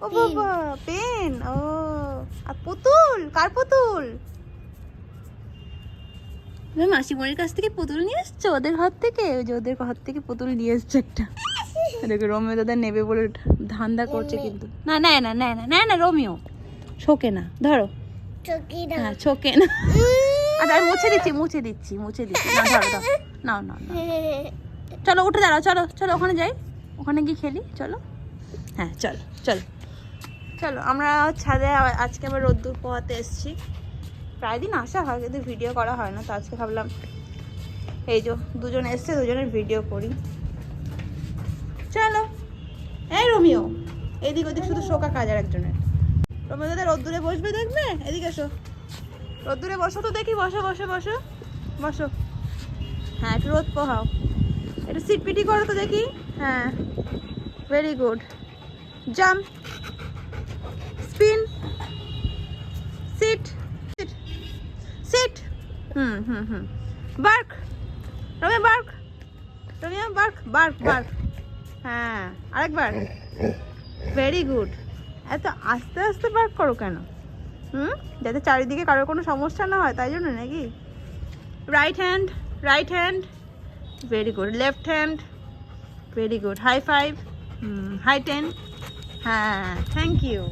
ও বাবা পেন, ও আর পুতুল, কার পুতুল? মাসিমণির কাছ থেকে পুতুল নিয়ে এসছো ওদের ঘর থেকে? ওই যে ওদের ঘর থেকে পুতুল নিয়ে এসছে একটা। দেখো রোমিও দাদা নেবে বলে ধান্দা করছে, কিন্তু না নেয় না, নেয় না, নেয় না, রোমিও শোকে না। ধরো, হ্যাঁ শোকে না। আচ্ছা আমি মুছে দিচ্ছি, মুছে দিচ্ছি, মুছে দিচ্ছি। না ধরো, ধরো, না না না, চলো উঠে দাঁড়াও, চলো চলো ওখানে যাই, ওখানে গিয়ে খেলি, চলো। হ্যাঁ চলো চলো চলো। আমরা ছাদে আজকে আবার রোদ্দুর পোহাতে এসেছি। প্রায় দিন আসা হয় কিন্তু ভিডিও করা হয় না, তো আজকে ভাবলাম এই যে দুজন এসছে, দুজনের ভিডিও করি। চলো। এই রোমিও, এদিক ওদিক শুধু শোকা কাজ আর একজনের। রোমিও দাদা রোদ্দুরে বসবে, দেখবে, এদিকে এসো, রোদ্দুরে বসো তো দেখি, বসো বসো বসো বসো। হ্যাঁ একটু রোদ পোহাও, একটু সিটপিটি করো তো দেখি। হ্যাঁ very good. Jump, spin, sit, sit, sit. Hmm hmm hmm. Bark, Romeo bark, Romeo bark, bark bark. হ্যাঁ আরেকবার। Very good. এত আস্তে আস্তে বার্ক করো কেন? যাতে চারিদিকে কারোর কোনো সমস্যা না হয়, তাই জন্য নাকি? Right hand, right hand, very good. Left hand, very good. High five, high ten. হ্যাঁ থ্যাংক ইউ।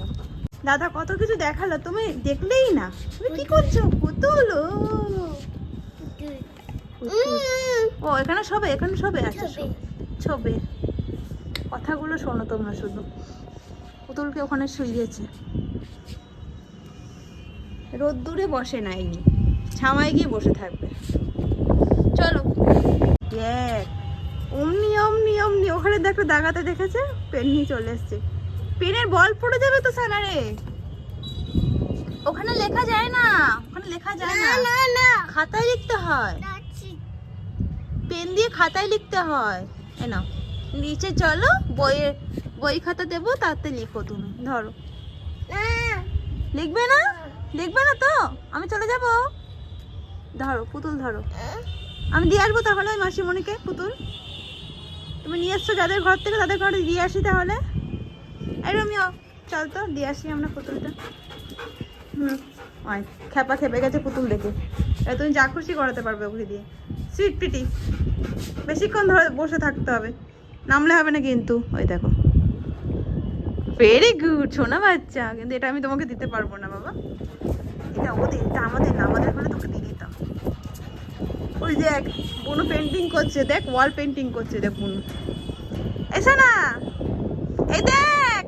দাদা কত কিছু দেখালো, তুমি দেখলেই না। তুমি কি করছো? পুতুল, ও এখানে শোবে, এখানে শোবে। আচ্ছা শোবে। কথাগুলো শোনো তোমরা শুধু। পুতুলকে ওখানে শুইয়েছে, রোদ্দুরে বসে নাই, ছাওয়ায় গিয়ে বসে থাকবে। চলো। দেখ অমনি অমনি অমনি ওখানে দেখো দাগাতে দেখেছে, পেন নিয়ে চলে এসছে। পেনের বল পড়ে যাবে তো সানারে। ওখানে লেখা যায় না, ওখানে লেখা যায় না, খাতায় লিখতে হয়। পেন দিয়ে খাতায় লিখতে হয়। এ নাও নিচে চলো, বই খাতা দেবো, তাতে লিখো তুমি। ধরো। লিখবে না? লিখবে না তো? আমি চলে যাব। ধরো পুতুল, ধরো। আমি দিয়ে আসবো তাহলে ওই মাসিমণিকে পুতুল। তুমি নিয়ে এসছো যাদের ঘর থেকে, তাদের ঘরে দিয়ে আসি তাহলে। এই রোমিও চল তো দিয়ে আসি আমরা পুতুলটা। খেপা খেপে গেছে পুতুল দেখে। তুমি যা খুশি করাতে পারবে ওকে দিয়ে। সুইট পিটি, বেশিক্ষণ ধরে বসে থাকতে হবে, নামলে হবে না কিন্তু। ওই দেখো, ভেরি গুড সোনা বাচ্চা। কিন্তু এটা আমি তোমাকে দিতে পারবো না বাবা, এটা ওদের, এটা আমাদের না, আমাদের হলে তোকে দিয়ে দিতাম। ওই দেখ বুনু পেন্টিং করছে, দেখ ওয়াল পেন্টিং করছে, দেখ বুনু। এসো না, এই দেখ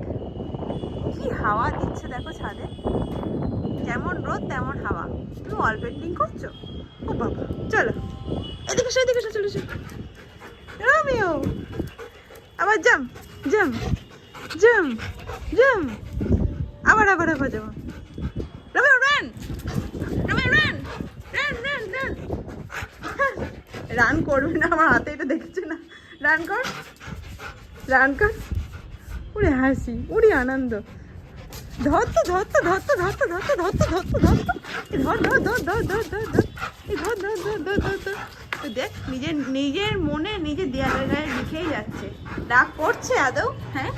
কি হাওয়া দিচ্ছে, দেখো ছাদে যেমন রোদ তেমন হাওয়া। তুমি ওয়াল পেন্টিং করছো? ও বাবা চলো এদিকে এসো, এদিকে এসো, চলো এসো। রোমিও আবার জাম্প, জাম্প, জাম্প, জাম্প, আবার আবার আবার যাবো। Romeo run, Romeo run, run run run. Run করবে না, আমার হাতে এটা দেখেছে না। রান কর, রান কর। উড়ে হাসি, উড়ি আনন্দ। ধর তো, ধর তো, ধর তো, ধর তো, ধর তো, ধর তো, ধর তো, ধর তো, ধর ধর ধর ধর ধর ধর ধর, এই ধর ধর ধর ধর ধর ধর। দেখ নিজের নিজের মনে নিজের দেয়ালের গায়ে লিখেই যাচ্ছে। রাগ করছে আদৌ? হ্যাঁ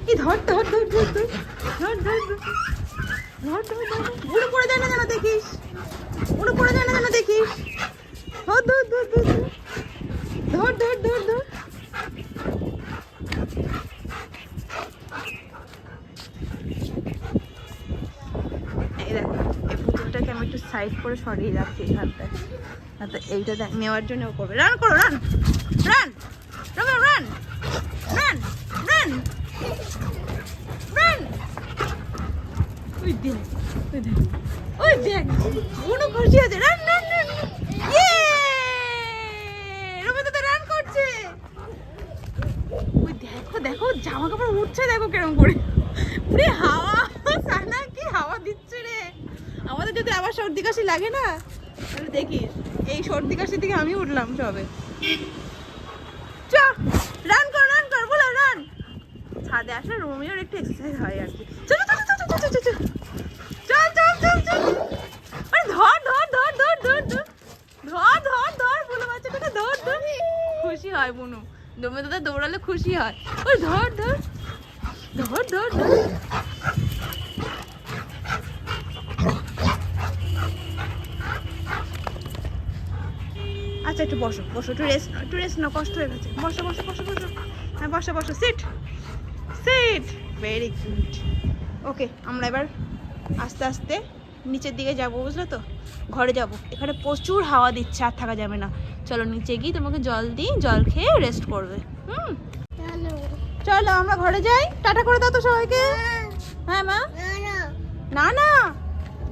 এই ধর ধর ধর ধর ধর ধর ধর ধর ধর ধর। উড়ে পড়ে যায় না যেন দেখিস, উড়ে পড়ে যায় না যেন দেখিস। ধর ধর ধর ধর ধর ধর ধর ধর। এই দেখো এই পুতুলটাকে আমি একটু সাইড করে সরিয়ে রাখছি এখানটায়, তো এইটা নেওয়ার জন্য ও করবে। রান করো, run run Romeo run run run run. ওই দেখ, ওই দেখ, ওই দেখ বুনু খুশি আছে। রান রান রান, ইয়ে রোমিও তো রান করছে। ওই দেখো দেখো জামা কাপড় উঠছে, দেখো কেরম করে পুরো হাওয়া। সানা কি হাওয়া দিচ্ছে রে। আমাদের যদি আবার সর্দি কাশি লাগে না তাহলে দেখিস, এই সর্দি কাশি থেকে আমি উঠলাম সবে। চ রান কর, রান কর, বলো রান। ছাদে আসলে রোমিওর একটু এক্সারসাইজ হয় আর কি। চল চল চল চল চল চল চল চল চল চল। আরে ধর ধর ধর ধর ধর ধর ধর ধর ধর, বুনু বাচ্চাটাকে ধর ধর। খুশি হয় বুনু, দৌড়ে দাদা দৌড়ালে খুশি হয়। ওই ধর ধর ধর ধর ধর। আচ্ছা একটু বসো বসো, একটু রেস্ট নাও, কষ্ট হয়ে গেছে। বসো বসো বসো বসো, হ্যাঁ বসো বসো, সিট সিট, ভেরি গুড। ওকে, আমরা এবার আস্তে আস্তে নিচের দিকে যাব, বুঝলে তো? ঘরে যাব, এখানে প্রচুর হাওয়া দিচ্ছে, আর থাকা যাবে না। চলো নিচে গিয়ে তোমাকে জল দিই, জল খেয়ে রেস্ট করবে। চলো আমরা ঘরে যাই, টাটা করে দাও তো সবাইকে। হ্যাঁ মা, না না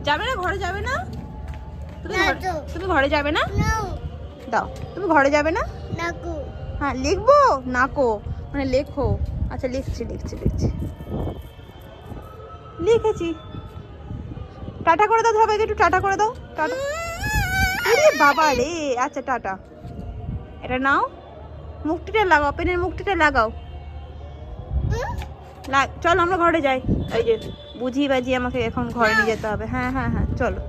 যাবে না, ঘরে যাবে না তুমি ঘরে যাবে না? দাও, তুমি ঘরে যাবে না? হ্যাঁ লিখবো, নাকো মানে লেখো। আচ্ছা লিখছি লিখছি লিখছি, লিখেছি। টাটা করে দাও সবাইকে, একটু টাটা করে দাও, টাটা। আরে বাবা রে, আচ্ছা টাটা। এটা নাও, মুখটিটা লাগাও, পেনের মুখটিটা লাগাও। চলো আমরা ঘরে যাই, এই যে বুঝিয়ে বাজিয়ে আমাকে এখন ঘরে নিয়ে যেতে হবে। হ্যাঁ হ্যাঁ হ্যাঁ চলো।